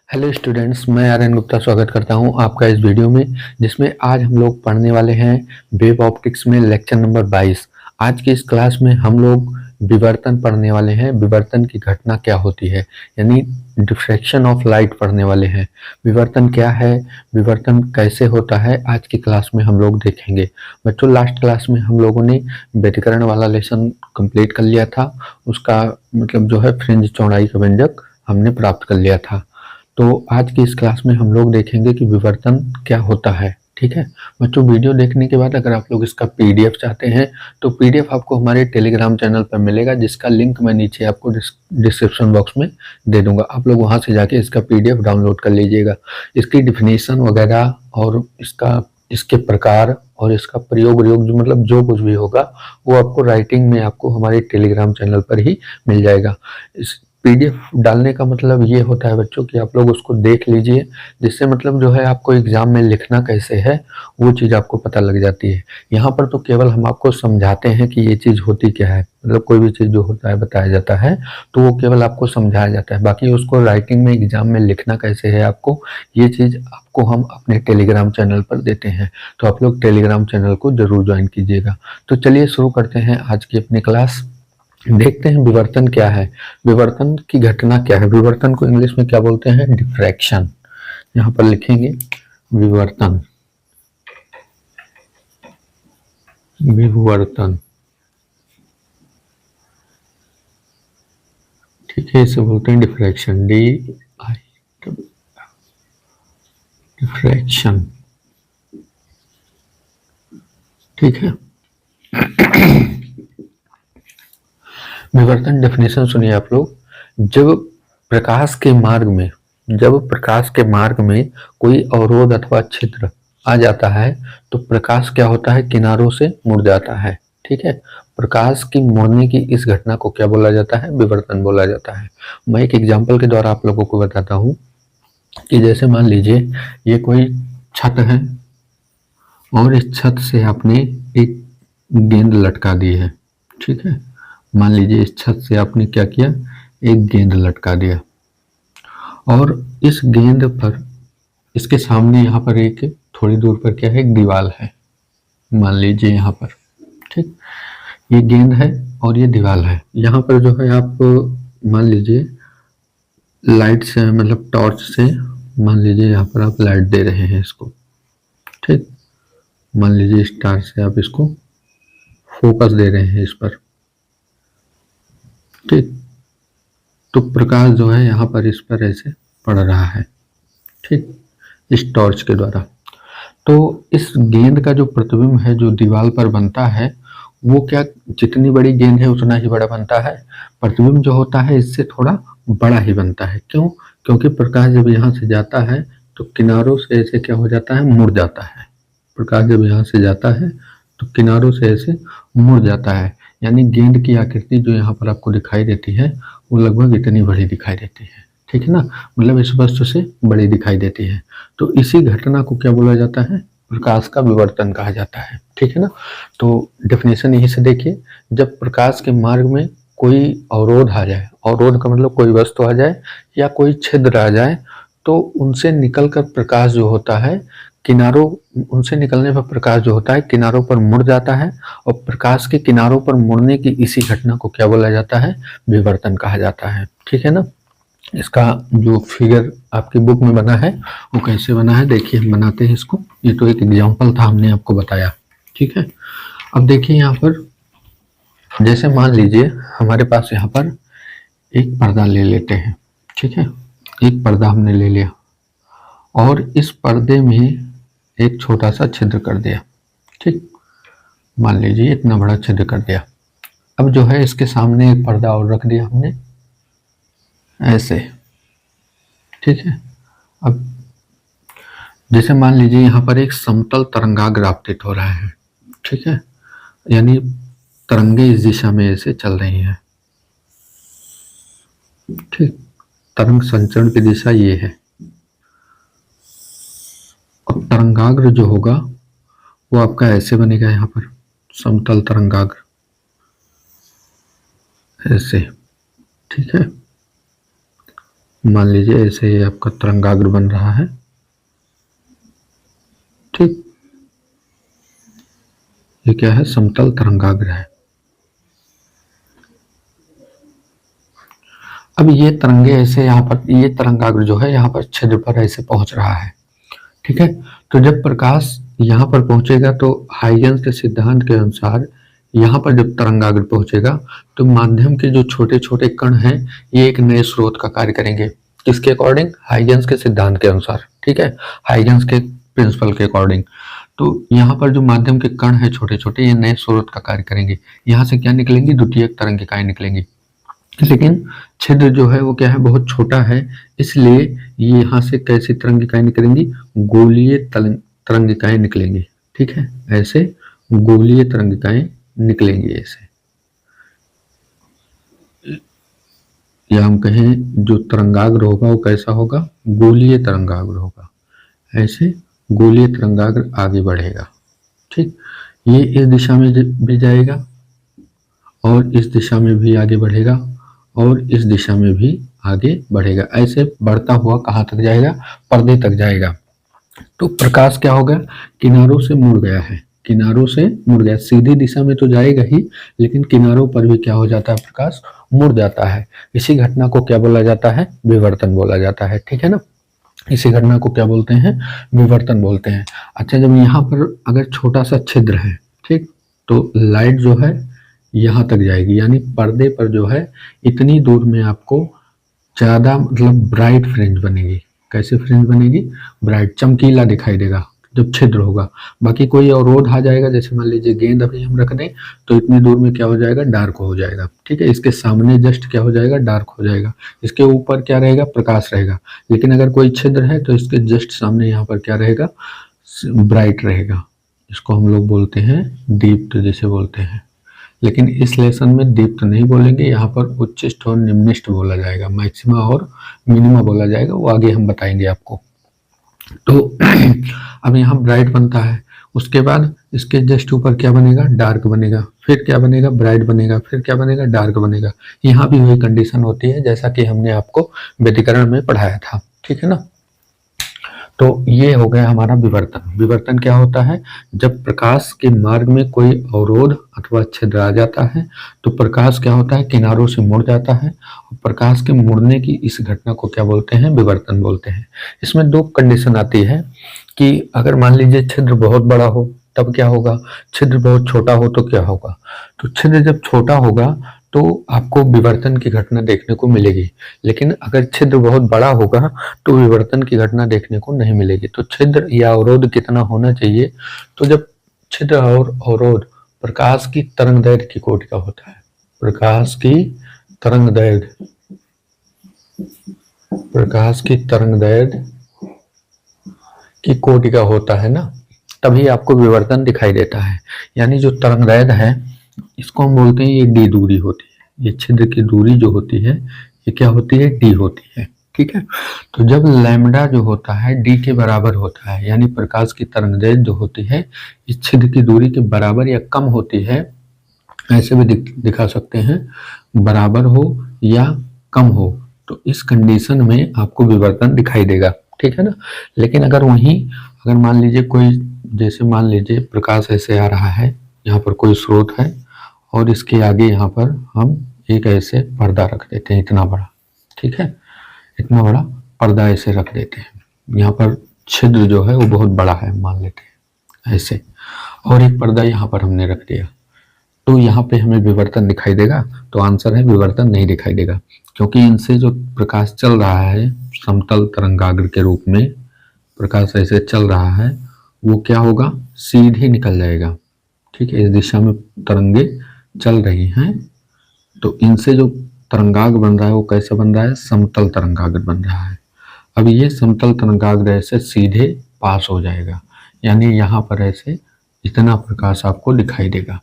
Hello students, मैं आर्यन गुप्ता स्वागत करता हूं आपका इस वीडियो में, जिसमें आज हम लोग पढ़ने वाले हैं वेव ऑप्टिक्स में लेक्चर नंबर 22। आज की इस क्लास में हम लोग विवर्तन पढ़ने वाले हैं। विवर्तन की घटना क्या होती है, यानी डिफ्रैक्शन ऑफ लाइट पढ़ने वाले हैं। विवर्तन क्या है, विवर्तन कैसे होता है, आज की क्लास में हम लोग देखेंगे। बच्चों, लास्ट क्लास में हम लोगों ने व्यतिकरण वाला लेसन कंप्लीट कर लिया था। उसका मतलब जो है फ्रिंज चौड़ाई का व्यंजक हमने प्राप्त कर लिया था। तो आज की इस क्लास में हम लोग देखेंगे कि विवर्तन क्या होता है। ठीक है बच्चों, वीडियो देखने के बाद अगर आप लोग इसका पीडीएफ चाहते हैं तो पीडीएफ आपको हमारे टेलीग्राम चैनल पर मिलेगा, जिसका लिंक मैं नीचे आपको डिस्क्रिप्शन बॉक्स में दे दूंगा। आप लोग वहां से जाके इसका पीडीएफ डाउनलोड कर लीजिएगा। इसकी डिफिनेशन वगैरह और इसके प्रकार और इसका प्रयोग जो मतलब जो कुछ भी होगा वो आपको राइटिंग में आपको हमारे टेलीग्राम चैनल पर ही मिल जाएगा। इस पीडीएफ डालने का मतलब ये होता है बच्चों कि आप लोग उसको देख लीजिए, जिससे मतलब जो है आपको एग्जाम में लिखना कैसे है वो चीज़ आपको पता लग जाती है। यहाँ पर तो केवल हम आपको समझाते हैं कि ये चीज़ होती क्या है, मतलब कोई भी चीज़ जो होता है बताया जाता है तो वो केवल आपको समझाया जाता है। बाकी उसको राइटिंग में एग्जाम में लिखना कैसे है आपको, ये चीज़ आपको हम अपने टेलीग्राम चैनल पर देते हैं। तो आप लोग टेलीग्राम चैनल को जरूर ज्वाइन कीजिएगा। तो चलिए शुरू करते हैं आज की अपनी क्लास। देखते हैं विवर्तन क्या है, विवर्तन की घटना क्या है। विवर्तन को इंग्लिश में क्या बोलते हैं? डिफ्रैक्शन। यहाँ पर लिखेंगे विवर्तन। विवर्तन, ठीक है, इसे बोलते हैं डिफ्रैक्शन। डी आई डिफ्रैक्शन, ठीक है। विवर्तन डेफिनेशन सुनिए आप लोग। जब प्रकाश के मार्ग में कोई अवरोध अथवा छिद्र आ जाता है तो प्रकाश क्या होता है? किनारों से मुड़ जाता है। ठीक है, प्रकाश की मुड़ने की इस घटना को क्या बोला जाता है? विवर्तन बोला जाता है। मैं एक एग्जांपल के द्वारा आप लोगों को बताता हूँ कि जैसे मान लीजिए ये कोई छत है और इस छत से आपने एक गेंद लटका दी है। ठीक है, मान लीजिए इस छत से आपने क्या किया? एक गेंद लटका दिया और इस गेंद पर, इसके सामने यहाँ पर एक थोड़ी दूर पर क्या है? एक दीवार है, मान लीजिए यहाँ पर। ठीक, ये गेंद है और ये दीवार है। यहाँ पर जो है आप मान लीजिए लाइट से, मतलब टॉर्च से, मान लीजिए यहाँ पर आप लाइट दे रहे हैं इसको। ठीक, मान लीजिए स्टार से आप इसको फोकस दे रहे हैं इस पर। ठीक, तो प्रकाश जो है यहाँ पर इस पर ऐसे पड़ रहा है। ठीक, इस टॉर्च के द्वारा। तो इस गेंद का जो प्रतिबिंब है जो दीवार पर बनता है वो क्या, जितनी बड़ी गेंद है उतना ही बड़ा बनता है। प्रतिबिंब जो होता है इससे थोड़ा बड़ा ही बनता है। क्यों? क्योंकि प्रकाश जब यहाँ से जाता है तो किनारों से ऐसे क्या हो जाता है? मुड़ जाता है। प्रकाश जब यहाँ से जाता है तो किनारों से ऐसे मुड़ जाता है, यानी गेंद की आकृति जो यहाँ पर आपको दिखाई देती है वो लगभग इतनी बड़ी दिखाई देती है। ठीक है ना, मतलब इस वस्तु से बड़ी दिखाई देती है। तो इसी घटना को क्या बोला जाता है? प्रकाश का विवर्तन कहा जाता है। ठीक है ना, तो डेफिनेशन यहीं से देखिए। जब प्रकाश के मार्ग में कोई अवरोध आ जाए, अवरोध का मतलब कोई वस्तु आ जाए या कोई छिद्र आ जाए, तो उनसे निकलकर प्रकाश जो होता है किनारों, उनसे निकलने पर प्रकाश जो होता है किनारों पर मुड़ जाता है, और प्रकाश के किनारों पर मुड़ने की इसी घटना को क्या बोला जाता है? विवर्तन कहा जाता है। ठीक है ना, इसका जो फिगर आपकी बुक में बना है वो कैसे बना है देखिए, हम बनाते हैं इसको। ये तो एक एग्जांपल था, हमने आपको बताया। ठीक है, अब देखिए यहाँ पर, जैसे मान लीजिए हमारे पास यहाँ पर एक पर्दा ले लेते हैं। ठीक है, एक पर्दा हमने ले लिया और इस पर्दे में एक छोटा सा छिद्र कर दिया। ठीक, मान लीजिए इतना बड़ा छिद्र कर दिया। अब जो है इसके सामने एक पर्दा और रख दिया हमने ऐसे। ठीक है, अब जैसे मान लीजिए यहाँ पर एक समतल तरंगाग्र आपतित हो रहा है। ठीक है, यानी तरंगे इस दिशा में ऐसे चल रही हैं। ठीक, तरंग संचरण की दिशा ये है। और तरंगाग्र जो होगा वो आपका ऐसे बनेगा, यहाँ पर समतल तरंगाग्र ऐसे। ठीक है, मान लीजिए ऐसे ही आपका तरंगाग्र बन रहा है, ठीक। ये क्या है? समतल तरंगाग्र है। अब ये तरंगे ऐसे यहाँ पर, ये तरंगाग्र जो है यहाँ पर छिद्र पर ऐसे पहुंच रहा है, ठीक है। तो जब प्रकाश यहाँ पर पहुंचेगा तो हाइजेंस के सिद्धांत के अनुसार यहाँ पर जब तरंगाग्र पहुंचेगा तो माध्यम के जो छोटे छोटे कण हैं ये एक नए स्रोत का कार्य करेंगे। किसके अकॉर्डिंग? हाइजेंस के सिद्धांत के अनुसार, ठीक है, हाइजेंस के प्रिंसिपल के अकॉर्डिंग। तो यहाँ पर जो माध्यम के कण हैं छोटे छोटे, ये नए स्रोत का कार्य करेंगे। यहाँ से क्या निकलेंगी? द्वितीयक तरंगिकाएं निकलेंगी। लेकिन छिद्र जो है वो क्या है? बहुत छोटा है, इसलिए ये यहाँ से कैसी तरंगिकाएं निकलेंगी? गोलीय तरंगिकाएं निकलेंगी, ठीक है, ऐसे गोलीय तरंगिकाएं निकलेंगी ऐसे, या हम कहें जो तरंगाग्र होगा वो कैसा होगा? गोलीय तरंगाग्र होगा। ऐसे गोलीय तरंगाग्र आगे बढ़ेगा, ठीक। ये इस दिशा में भी जाएगा और इस दिशा में भी आगे बढ़ेगा और इस दिशा में भी आगे बढ़ेगा। ऐसे बढ़ता हुआ कहाँ तक जाएगा? पर्दे तक जाएगा। तो प्रकाश क्या होगा? किनारों से मुड़ गया है, किनारों से मुड़ गया। सीधी दिशा में तो जाएगा ही, लेकिन किनारों पर भी क्या हो जाता है? प्रकाश मुड़ जाता है। इसी घटना को क्या बोला जाता है? विवर्तन बोला जाता है, ठीक है ना। इसी घटना को क्या बोलते हैं? विवर्तन बोलते हैं। अच्छा, जब यहाँ पर अगर छोटा सा छिद्र है, ठीक, तो लाइट जो है यहाँ तक जाएगी, यानी पर्दे पर जो है इतनी दूर में आपको ज़्यादा मतलब ब्राइट फ्रिंज बनेगी। कैसे फ्रिंज बनेगी? ब्राइट, चमकीला दिखाई देगा जब छिद्र होगा। बाकी कोई अवरोध आ जाएगा, जैसे मान लीजिए गेंद अभी हम रख दें तो इतनी दूर में क्या हो जाएगा? डार्क हो जाएगा, ठीक है। इसके सामने जस्ट क्या हो जाएगा? डार्क हो जाएगा। इसके ऊपर क्या रहेगा? प्रकाश रहेगा। लेकिन अगर कोई छिद्र है तो इसके जस्ट सामने यहाँ पर क्या रहेगा? ब्राइट रहेगा। इसको हम लोग बोलते हैं दीप्त, जैसे बोलते हैं। लेकिन इस लेसन में दीप्त नहीं बोलेंगे, यहाँ पर उच्चिष्ट और निम्निष्ठ बोला जाएगा, मैक्सिमा और मिनिमा बोला जाएगा, वो आगे हम बताएंगे आपको। तो अब यहाँ ब्राइट बनता है, उसके बाद इसके जस्ट ऊपर क्या बनेगा? डार्क बनेगा, फिर क्या बनेगा? ब्राइट बनेगा, फिर क्या बनेगा? डार्क बनेगा। यहाँ भी वही कंडीशन होती है जैसा कि हमने आपको व्यतिकरण में पढ़ाया था, ठीक है ना। तो ये हो गया हमारा विवर्तन। विवर्तन क्या होता है? जब प्रकाश के मार्ग में कोई अवरोध अथवा छिद्र आ जाता है तो प्रकाश क्या होता है? किनारों से मुड़ जाता है। और प्रकाश के मुड़ने की इस घटना को क्या बोलते हैं? विवर्तन बोलते हैं। इसमें दो कंडीशन आती है कि अगर मान लीजिए छिद्र बहुत बड़ा हो तब क्या होगा, छिद्र बहुत छोटा हो तो क्या होगा। तो छिद्र जब छोटा होगा तो आपको विवर्तन की घटना देखने को मिलेगी, लेकिन अगर छिद्र बहुत बड़ा होगा तो विवर्तन की घटना देखने को नहीं मिलेगी। तो छिद्र या अवरोध कितना होना चाहिए? तो जब छिद्र और अवरोध प्रकाश की तरंगदैर्घ्य की कोटि का होता है, प्रकाश की तरंगदैर्घ्य, प्रकाश की तरंगदैर्घ्य की कोटि का होता है ना, तभी आपको विवर्तन दिखाई देता है। यानी जो तरंगदैर्घ्य है इसको हम बोलते हैं ये डी दूरी होती है। ये छिद्र की दूरी जो होती है ये क्या होती है? डी होती है, ठीक है। तो जब लैम्डा जो होता है डी के बराबर होता है, यानी प्रकाश की तरंगदैर्घ्य जो होती है इस छिद्र की दूरी के बराबर या कम होती है, ऐसे भी दिखा सकते हैं, बराबर हो या कम हो, तो इस कंडीशन में आपको विवर्तन दिखाई देगा, ठीक है ना। लेकिन अगर वहीं अगर मान लीजिए कोई, जैसे मान लीजिए प्रकाश ऐसे आ रहा है, यहाँ पर कोई स्रोत है और इसके आगे यहाँ पर हम एक ऐसे पर्दा रख देते हैं इतना बड़ा, ठीक है, इतना बड़ा पर्दा ऐसे रख देते हैं। यहाँ पर छिद्र जो है वो बहुत बड़ा है मान लेते हैं ऐसे, और एक पर्दा यहाँ पर हमने रख दिया, तो यहाँ पे हमें विवर्तन दिखाई देगा? तो आंसर है विवर्तन नहीं दिखाई देगा, क्योंकि इनसे जो प्रकाश चल रहा है समतल तरंगाग्र के रूप में प्रकाश ऐसे चल रहा है वो क्या होगा? सीधे निकल जाएगा, ठीक है। इस दिशा में तरंगे चल रही हैं तो इनसे जो तरंगाग्र बन रहा है वो कैसे बन रहा है? समतल तरंगाग्र बन रहा है। अब ये समतल तरंगाग्र ऐसे सीधे पास हो जाएगा, यानी यहाँ पर ऐसे इतना प्रकाश आपको दिखाई देगा।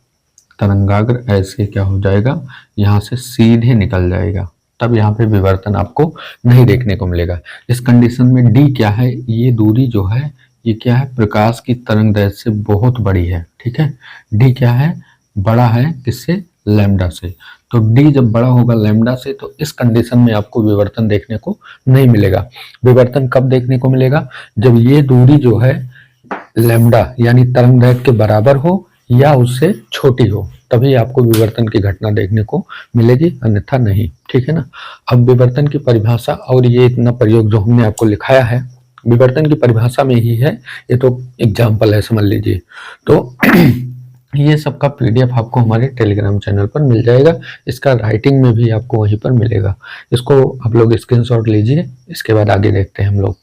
तरंगाग्र ऐसे क्या हो जाएगा? यहाँ से सीधे निकल जाएगा, तब यहाँ पे विवर्तन आपको नहीं देखने को मिलेगा। इस कंडीशन में डी क्या है? ये दूरी जो है ये क्या है? प्रकाश की तरंगदैर्घ्य से बहुत बड़ी है, ठीक है। डी क्या है? बड़ा है, किससे? लैम्डा से। तो डी जब बड़ा होगा लैम्डा से तो इस कंडीशन में आपको विवर्तन देखने को नहीं मिलेगा। विवर्तन कब देखने को मिलेगा? जब ये दूरी जो है लैम्डा यानी तरंग दैर्घ्य के बराबर हो या उससे छोटी हो, तभी आपको विवर्तन की घटना देखने को मिलेगी, अन्यथा नहीं। ठीक है ना। अब विवर्तन की परिभाषा और ये इतना प्रयोग जो हमने आपको लिखाया है विवर्तन की परिभाषा में ही है, ये तो एग्जाम्पल है समझ लीजिए। तो ये सबका पीडीएफ आपको हमारे टेलीग्राम चैनल पर मिल जाएगा, इसका राइटिंग में भी आपको वहीं पर मिलेगा। इसको आप लोग स्क्रीनशॉट लीजिए, इसके बाद आगे देखते हैं हम लोग।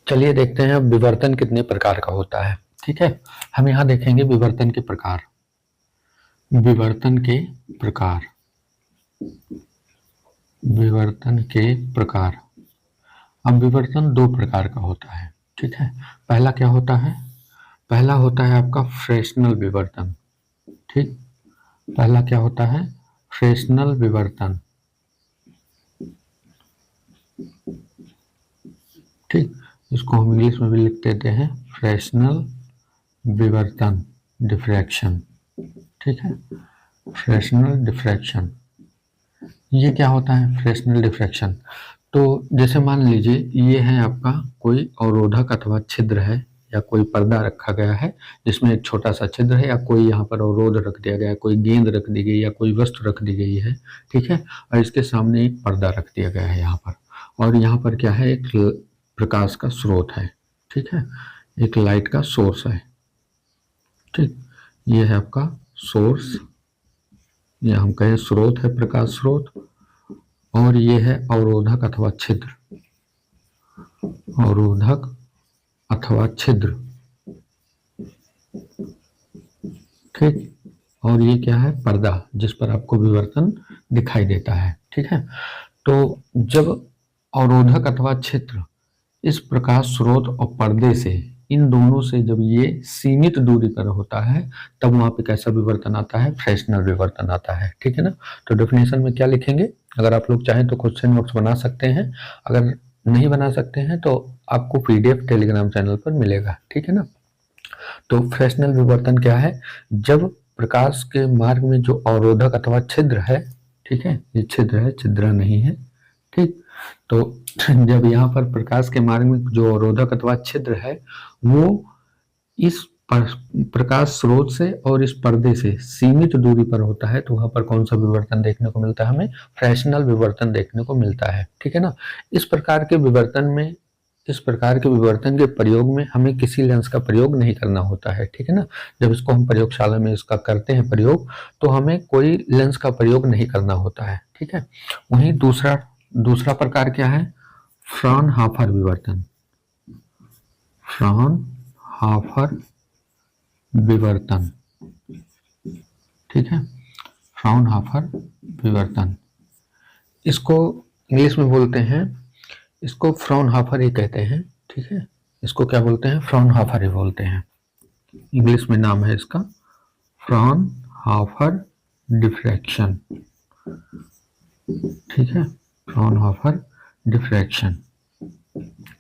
चलिए देखते हैं अब विवर्तन कितने प्रकार का होता है। ठीक है, हम यहाँ देखेंगे विवर्तन के प्रकार। विवर्तन के प्रकार, विवर्तन के प्रकार। अब विवर्तन दो प्रकार का होता है। ठीक है, पहला क्या होता है? पहला होता है आपका फ्रेस्नेल विवर्तन। ठीक, पहला क्या होता है? फ्रेस्नेल विवर्तन। ठीक, इसको हम इंग्लिश में भी लिख देते हैं फ्रेस्नेल विवर्तन, डिफ्रैक्शन। ठीक है, फ्रेस्नेल डिफ्रैक्शन। ये क्या होता है फ्रेस्नेल डिफ्रैक्शन? तो जैसे मान लीजिए ये है आपका कोई अवरोधक अथवा छिद्र है या कोई पर्दा रखा गया है जिसमें एक छोटा सा छिद्र है, या कोई यहाँ पर अवरोध रख दिया गया है, कोई गेंद रख दी गई या कोई वस्तु रख दी गई है। ठीक है, और इसके सामने एक पर्दा रख दिया गया है यहाँ पर, और यहाँ पर क्या है? एक प्रकाश का स्रोत है। ठीक है, एक लाइट का सोर्स है। ठीक, ये है आपका सोर्स, या हम कहें स्रोत है, प्रकाश स्रोत, और ये है अवरोधक अथवा छिद्र, अवरोधक अथवा छिद्र। ठीक, और ये क्या है? पर्दा, जिस पर आपको विवर्तन दिखाई देता है। ठीक है, तो जब अवरोधक अथवा छिद्र इस प्रकाश स्रोत और पर्दे से, इन दोनों से जब ये सीमित दूरी पर होता है, तब वहां पे कैसा विवर्तन आता है? फ्रेस्नेल विवर्तन आता है। ठीक है ना। तो डेफिनेशन में क्या लिखेंगे? अगर आप लोग चाहें तो खुद से नोट्स बना सकते हैं, अगर नहीं बना सकते हैं तो आपको पीडीएफ टेलीग्राम चैनल पर मिलेगा। ठीक है ना। तो फ्रेस्नेल विवर्तन क्या है? जब प्रकाश के मार्ग में जो अवरोधक अथवा छिद्र है, ठीक है, ये छिद्र है, छिद्र नहीं है। ठीक, तो जब यहाँ पर प्रकाश के मार्ग में जो अवरोधक अथवा छिद्र है वो इस प्रकाश स्रोत से और इस पर्दे से सीमित दूरी पर होता है, तो वहां पर कौन सा विवर्तन देखने को मिलता है? हमें फ्रेस्नेल विवर्तन देखने को मिलता है। ठीक है ना। इस प्रकार के विवर्तन में, इस प्रकार के विवर्तन के प्रयोग में हमें किसी लेंस का प्रयोग नहीं करना होता है। ठीक है ना। जब इसको हम प्रयोगशाला में इसका करते हैं प्रयोग, तो हमें कोई लेंस का प्रयोग नहीं करना होता है। ठीक है। वहीं दूसरा प्रकार क्या है? फ्रॉनहोफर विवर्तन। फ्रॉनहोफर विवर्तन। ठीक है, फ्रॉनहोफर विवर्तन, इसको इंग्लिश में बोलते हैं, इसको फ्रॉनहोफर ही कहते हैं। ठीक है, इसको क्या बोलते हैं? फ्रॉनहोफर ही बोलते हैं। इंग्लिश में नाम है इसका फ्रॉनहोफर डिफ्रैक्शन। ठीक है, फ्रॉनहोफर डिफ्रैक्शन।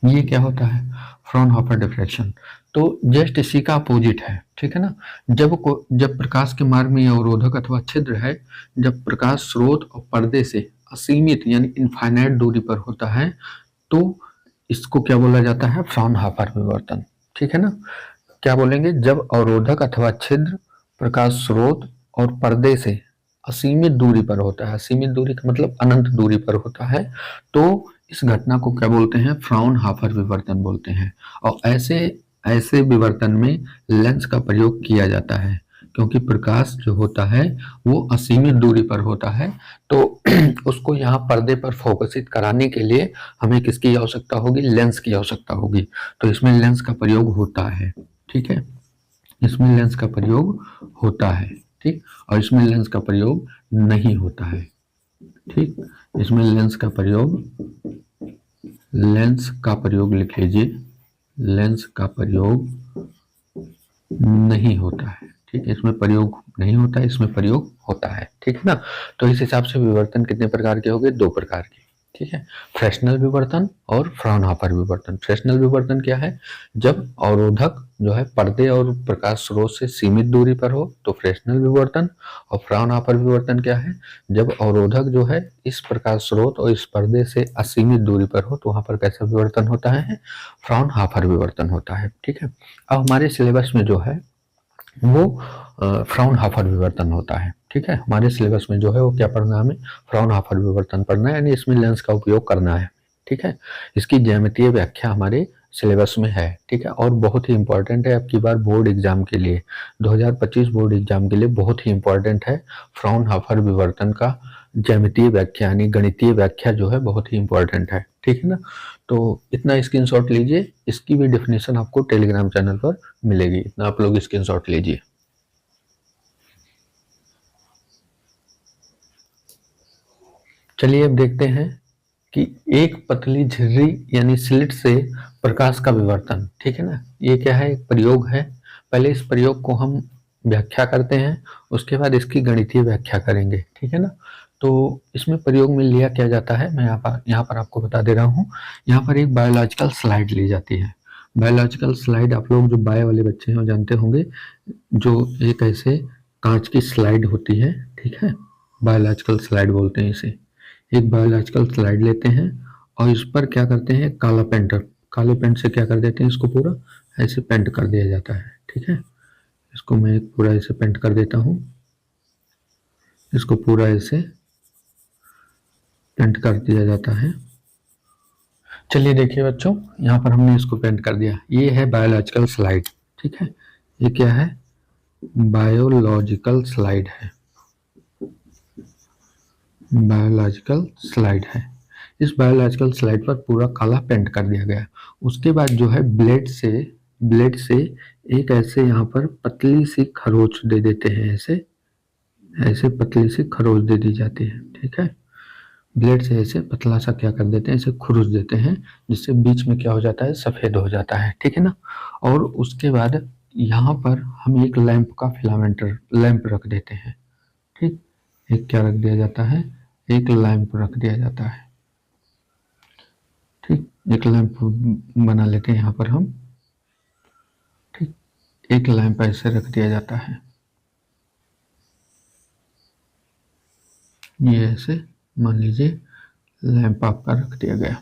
ये क्या होता है फ्रॉनहोफर डिफ्रैक्शन? तो जस्ट इसी का अपोजिट है। ठीक है ना। जब प्रकाश के मार्ग में अवरोधक अथवा छिद्र है, जब प्रकाश स्रोत और पर्दे से असीमित यानी इनफाइनाइट दूरी पर होता है, तो इसको क्या बोला जाता है? फ्रॉनहोफर विवर्तन। ठीक है ना। क्या बोलेंगे? जब अवरोधक अथवा छिद्र प्रकाश स्रोत और पर्दे से असीमित दूरी पर होता है, असीमित दूरी का मतलब अनंत दूरी पर होता है, तो इस घटना को क्या बोलते हैं? फ्रॉनहोफर विवर्तन बोलते हैं। और ऐसे विवर्तन में लेंस का प्रयोग किया जाता है, क्योंकि प्रकाश जो होता है वो असीमित दूरी पर होता है, तो उसको यहाँ पर्दे पर फोकसित कराने के लिए हमें किसकी आवश्यकता होगी? लेंस की आवश्यकता होगी। तो इसमें लेंस का प्रयोग होता है। ठीक है, इसमें लेंस का प्रयोग होता है। ठीक, और इसमें लेंस का प्रयोग नहीं होता है। ठीक, इसमें लेंस का प्रयोग लिख लीजिए, लेंस का प्रयोग नहीं होता है। ठीक है, इसमें प्रयोग नहीं होता है, इसमें प्रयोग होता है। ठीक है ना। तो इस हिसाब से विवर्तन कितने प्रकार के हो गए? दो प्रकार के। ठीक है। फ्रेस्नेल विवर्तन और फ्राउनहोफर विवर्तन। फ्रेस्नेल विवर्तन क्या है? जब अवरोधक जो है पर्दे और प्रकाश स्रोत से सीमित दूरी पर हो तो फ्रेस्नेल विवर्तन। और फ्राउनहोफर विवर्तन क्या है? जब अवरोधक जो है इस प्रकाश स्रोत और इस पर्दे से असीमित दूरी पर हो तो वहां पर कैसा विवर्तन होता है? फ्राउनहोफर विवर्तन होता है। ठीक है। अब हमारे सिलेबस में जो है वो फ्राउनहोफर विवर्तन होता है। ठीक है। हमारे सिलेबस में जो है वो क्या पढ़ना है? हमें फ्राउनहोफर विवर्तन पढ़ना है, यानी इसमें लेंस का उपयोग करना है। ठीक है। इसकी ज्यामितीय व्याख्या हमारे सिलेबस में है। ठीक है। और बहुत ही इंपॉर्टेंट है आपकी बार बोर्ड एग्जाम के लिए, 2025 बोर्ड एग्जाम के लिए बहुत ही इंपॉर्टेंट है। फ्राउनहोफर विवर्तन का ज्यामितीय व्याख्या यानी गणितीय व्याख्या जो है बहुत ही इंपॉर्टेंट है। ठीक है ना। तो इतना स्क्रीनशॉट लीजिए, इसकी भी डेफिनेशन आपको टेलीग्राम चैनल पर मिलेगी, इतना आप लोग स्क्रीनशॉट लीजिए। चलिए अब देखते हैं कि एक पतली झिर्री यानी स्लिट से प्रकाश का विवर्तन। ठीक है ना। ये क्या है? एक प्रयोग है। पहले इस प्रयोग को हम व्याख्या करते हैं, उसके बाद इसकी गणितीय व्याख्या करेंगे। ठीक है ना। तो इसमें प्रयोग में लिया क्या जाता है मैं यहाँ पर आपको बता दे रहा हूँ। यहाँ पर एक बायोलॉजिकल स्लाइड ली जाती है। बायोलॉजिकल स्लाइड आप लोग जो बायो वाले बच्चे हैं वो जानते होंगे, जो एक ऐसे कांच की स्लाइड होती है। ठीक है। बायोलॉजिकल स्लाइड बोलते हैं इसे। एक बायोलॉजिकल स्लाइड लेते हैं और इस पर क्या करते हैं? काला पेंट, काले पेंट से क्या कर देते हैं? इसको पूरा ऐसे पेंट कर दिया जाता है। ठीक है। इसको मैं पूरा ऐसे पेंट कर देता हूँ, इसको पूरा ऐसे पेंट कर दिया जाता है। चलिए देखिए बच्चों, यहाँ पर हमने इसको पेंट कर दिया। ये है बायोलॉजिकल स्लाइड। ठीक है। ये क्या है? बायोलॉजिकल स्लाइड है। बायोलॉजिकल स्लाइड है। इस बायोलॉजिकल स्लाइड पर पूरा काला पेंट कर दिया गया। उसके बाद जो है ब्लेड से एक ऐसे यहाँ पर पतली सी खरोच दे देते हैं, ऐसे ऐसे पतली सी खरोच दे दी जाती है। ठीक है। ब्लेड से ऐसे पतला सा क्या कर देते हैं? ऐसे खुरुच देते हैं, जिससे बीच में क्या हो जाता है? सफेद हो जाता है। ठीक है ना। और उसके बाद यहाँ पर हम एक लैंप का फिलामेंट लैंप रख देते हैं। ठीक। एक क्या रख दिया जाता है? एक लैंप रख दिया जाता है। ठीक। एक लैंप बना लेते हैं यहाँ पर हम। ठीक। एक लैंप ऐसे रख दिया जाता है, ये ऐसे मान लीजिए लैंप आपका रख दिया गया।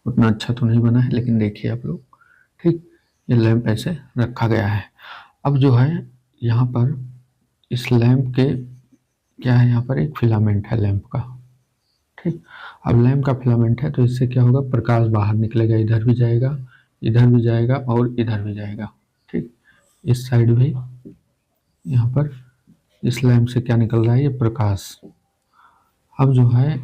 उतना अच्छा तो नहीं बना है, लेकिन देखिए आप लोग। ठीक। ये लैंप ऐसे रखा गया है। अब जो है यहाँ पर इस लैंप के क्या है? यहाँ पर एक फिलामेंट है लैंप का। ठीक। अब लैंप का फिलामेंट है तो इससे क्या होगा? प्रकाश बाहर निकलेगा, इधर भी जाएगा, इधर भी जाएगा और इधर भी जाएगा। ठीक। इस साइड भी यहाँ पर इस लैंप से क्या निकल रहा है? ये प्रकाश। अब जो है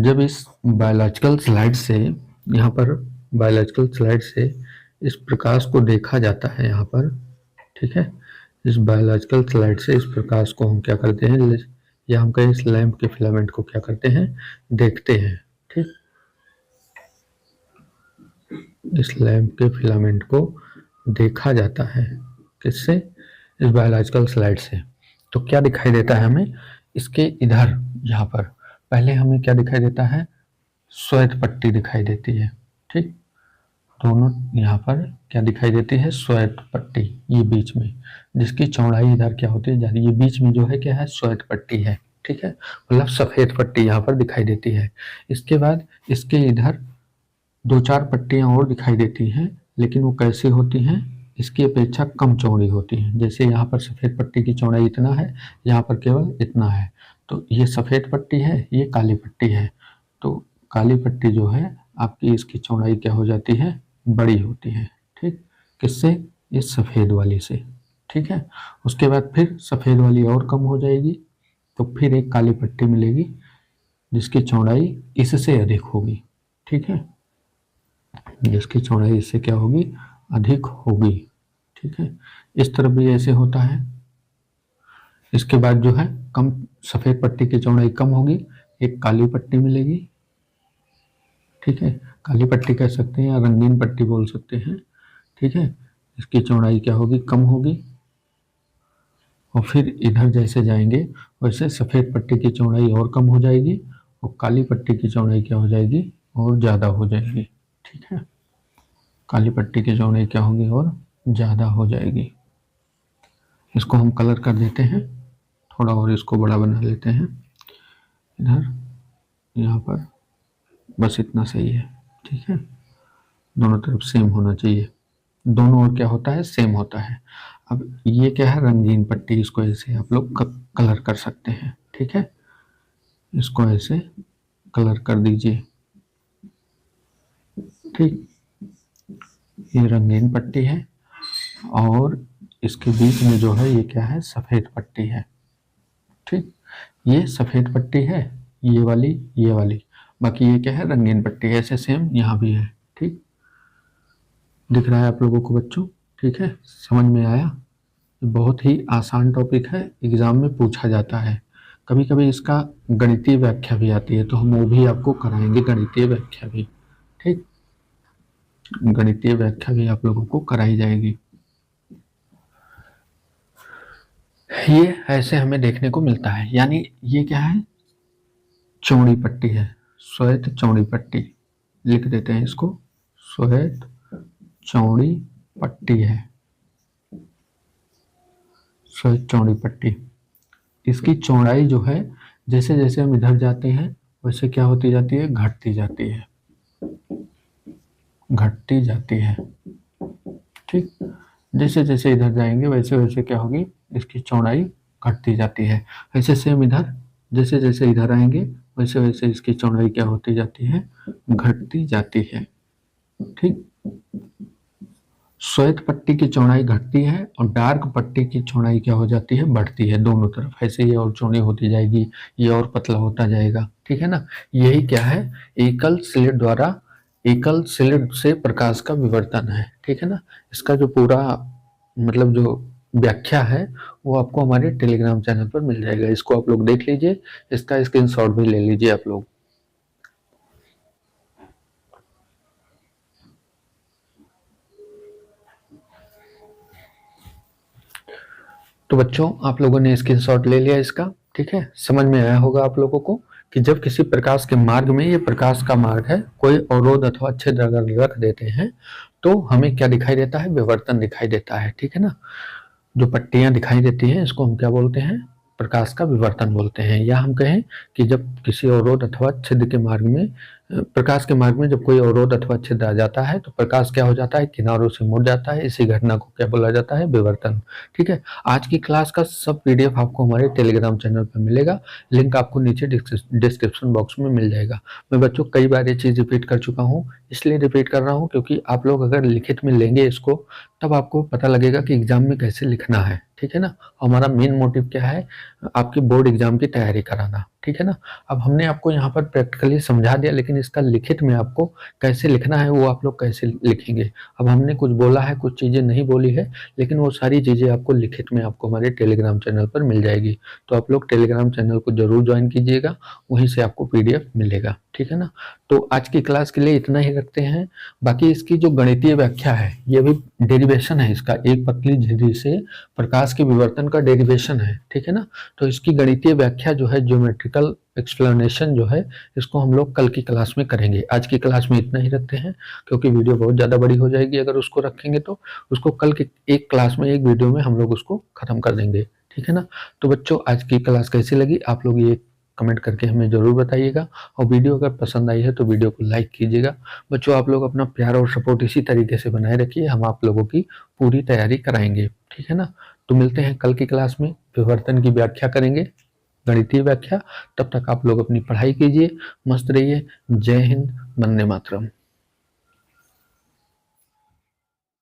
जब इस बायोलॉजिकल स्लाइड से यहाँ पर बायोलॉजिकल स्लाइड से इस प्रकाश को देखा जाता है यहाँ पर। ठीक है। इस बायोलॉजिकल स्लाइड से इस प्रकाश को हम क्या करते हैं? या हम कहें इस लैंप के फिलामेंट को क्या करते हैं? देखते हैं। ठीक। इस लैंप के फिलामेंट को देखा जाता है किससे? इस बायोलॉजिकल स्लाइड से। तो क्या दिखाई देता है हमें? इसके इधर यहाँ पर पहले हमें क्या दिखाई देता है? श्वेत पट्टी दिखाई देती है। ठीक। दोनों यहाँ पर क्या दिखाई देती है? श्वेत पट्टी, ये बीच में, जिसकी चौड़ाई इधर क्या होती है? ज़्यादा। ये बीच में जो है क्या है? श्वेत पट्टी है। ठीक है। मतलब सफेद पट्टी यहाँ पर दिखाई देती है। इसके बाद इसके इधर दो चार पट्टियां और दिखाई देती हैं, लेकिन वो कैसे होती हैं? इसकी अपेक्षा कम चौड़ी होती हैं। जैसे यहाँ पर सफेद पट्टी की चौड़ाई इतना है, यहाँ पर केवल इतना है। तो ये सफेद पट्टी है, ये काली पट्टी है। तो काली पट्टी जो है आपकी, इसकी चौड़ाई क्या हो जाती है? बड़ी होती है। ठीक। किससे? इस सफेद वाली से। ठीक है। उसके बाद फिर सफेद वाली और कम हो जाएगी, तो फिर एक काली पट्टी मिलेगी जिसकी चौड़ाई इससे अधिक होगी। ठीक है। जिसकी चौड़ाई इससे क्या होगी? अधिक होगी। ठीक है। इस तरफ भी ऐसे होता है। इसके बाद जो है कम सफेद पट्टी की चौड़ाई कम होगी, एक काली पट्टी मिलेगी। ठीक है। काली पट्टी कह सकते हैं या रंगीन पट्टी बोल सकते हैं। ठीक है। इसकी चौड़ाई क्या होगी? कम होगी। और फिर इधर जैसे जाएंगे वैसे सफेद पट्टी की चौड़ाई और कम हो जाएगी और काली पट्टी की चौड़ाई क्या हो जाएगी, और ज़्यादा हो जाएगी। ठीक है, काली पट्टी की चौड़ाई क्या होगी, और ज़्यादा हो जाएगी। इसको हम कलर कर देते हैं, थोड़ा और इसको बड़ा बना लेते हैं इधर, यहाँ पर, बस इतना सही है। ठीक है, दोनों तरफ सेम होना चाहिए, दोनों ओर क्या होता है, सेम होता है। अब ये क्या है, रंगीन पट्टी, इसको ऐसे आप लोग कलर कर सकते हैं। ठीक है, इसको ऐसे कलर कर दीजिए। ठीक, ये रंगीन पट्टी है और इसके बीच में जो है ये क्या है, सफेद पट्टी है। ठीक, ये सफेद पट्टी है, ये वाली, बाकी ये क्या है, रंगीन पट्टी। ऐसे सेम यहाँ भी है। ठीक, दिख रहा है आप लोगों को बच्चों? ठीक है, समझ में आया? बहुत ही आसान टॉपिक है, एग्जाम में पूछा जाता है। कभी कभी इसका गणितीय व्याख्या भी आती है, तो हम वो भी आपको कराएंगे, गणितीय व्याख्या भी। ठीक, गणितीय व्याख्या भी आप लोगों को कराई जाएगी। ये ऐसे हमें देखने को मिलता है, यानी ये क्या है, चौड़ी पट्टी है, श्वेत चौड़ी पट्टी, लिख देते हैं इसको, श्वेत चौड़ी पट्टी है, श्वेत चौड़ी पट्टी। इसकी चौड़ाई जो है, जैसे जैसे हम इधर जाते हैं वैसे क्या होती जाती है, घटती जाती है, घटती जाती है। ठीक, जैसे जैसे इधर जाएंगे वैसे वैसे क्या होगी, इसकी चौड़ाई घटती जाती है। ऐसे सेम इधर, जैसे जैसे इधर आएंगे वैसे वैसे इसकी चौड़ाई क्या होती जाती है, घटती जाती है। ठीक, श्वेत पट्टी की चौड़ाई घटती है और डार्क पट्टी की चौड़ाई क्या हो जाती है, बढ़ती है दोनों तरफ। ऐसे ये और चौड़ी होती जाएगी, ये और पतला होता जाएगा। ठीक है ना, यही क्या है, एकल स्लिट द्वारा, एकल स्लिट से प्रकाश का विवर्तन है। ठीक है ना, इसका जो पूरा मतलब जो व्याख्या है वो आपको हमारे टेलीग्राम चैनल पर मिल जाएगा। इसको आप लोग देख लीजिए, इसका स्क्रीनशॉट भी ले लीजिए आप लोग। तो बच्चों, आप लोगों ने स्क्रीनशॉट ले लिया इसका। ठीक है, समझ में आया होगा आप लोगों को कि जब किसी प्रकाश के मार्ग में, ये प्रकाश का मार्ग है, कोई अवरोध अथवा छिद्र अगर रख देते हैं तो हमें क्या दिखाई देता है, विवर्तन दिखाई देता है। ठीक है ना, जो पट्टियां दिखाई देती हैं इसको हम क्या बोलते हैं, प्रकाश का विवर्तन बोलते हैं। या हम कहें कि जब किसी अवरोध अथवा छिद्र के मार्ग में, प्रकाश के मार्ग में जब कोई अवरोध अथवा छिद्र आ जाता है तो प्रकाश क्या हो जाता है, किनारों से मुड़ जाता है। इसी घटना को क्या बोला जाता है, विवर्तन। ठीक है, आज की क्लास का सब पीडीएफ आपको हमारे टेलीग्राम चैनल पर मिलेगा, लिंक आपको नीचे डिस्क्रिप्शन बॉक्स में मिल जाएगा। मैं बच्चों कई बार ये चीज रिपीट कर चुका हूँ, इसलिए रिपीट कर रहा हूँ क्योंकि आप लोग अगर लिखित में लेंगे इसको, तब आपको पता लगेगा कि एग्जाम में कैसे लिखना है। ठीक है ना, हमारा मेन मोटिव क्या है, आपकी बोर्ड एग्जाम की तैयारी कराना। ठीक है ना, अब हमने आपको यहाँ पर प्रैक्टिकली समझा दिया, लेकिन इसका लिखित में आपको कैसे लिखना है वो आप लोग कैसे लिखेंगे। अब हमने कुछ बोला है, कुछ चीजें नहीं बोली है, लेकिन वो सारी चीजें आपको लिखित में आपको हमारे टेलीग्राम चैनल पर मिल जाएगी। तो आप लोग टेलीग्राम चैनल को जरूर ज्वाइन कीजिएगा, वहीं से आपको पीडीएफ मिलेगा। ठीक है ना, तो आज की क्लास के लिए इतना ही रखते हैं। बाकी इसकी जो गणितीय व्याख्या है, ये भी डेरिवेशन है इसका, एक पतली झिल्ली से प्रकाश के विवर्तन का डेरिवेशन है। ठीक है ना, तो इसकी गणितीय व्याख्या जो है, ज्योमेट्रिकल एक्सप्लेनेशन जो है, इसको हम लोग कल की क्लास में करेंगे। आज की क्लास में इतना ही रखते हैं, क्योंकि वीडियो बहुत ज़्यादा बड़ी हो जाएगी अगर उसको रखेंगे तो। उसको कल की एक क्लास में, एक वीडियो में हम लोग उसको खत्म कर देंगे। ठीक है ना, तो बच्चों आज की क्लास कैसी लगी आप लोग ये कमेंट करके हमें जरूर बताइएगा, और वीडियो अगर पसंद आई है तो वीडियो को लाइक कीजिएगा। बच्चों, आप लोग अपना प्यार और सपोर्ट इसी तरीके से बनाए रखिए, हम आप लोगों की पूरी तैयारी कराएंगे। ठीक है ना, तो मिलते हैं कल की क्लास में, विवर्तन की व्याख्या करेंगे, गणितीय व्याख्या। तब तक आप लोग अपनी पढ़ाई कीजिए, मस्त रहिए। जय हिंद, वंदे मातरम।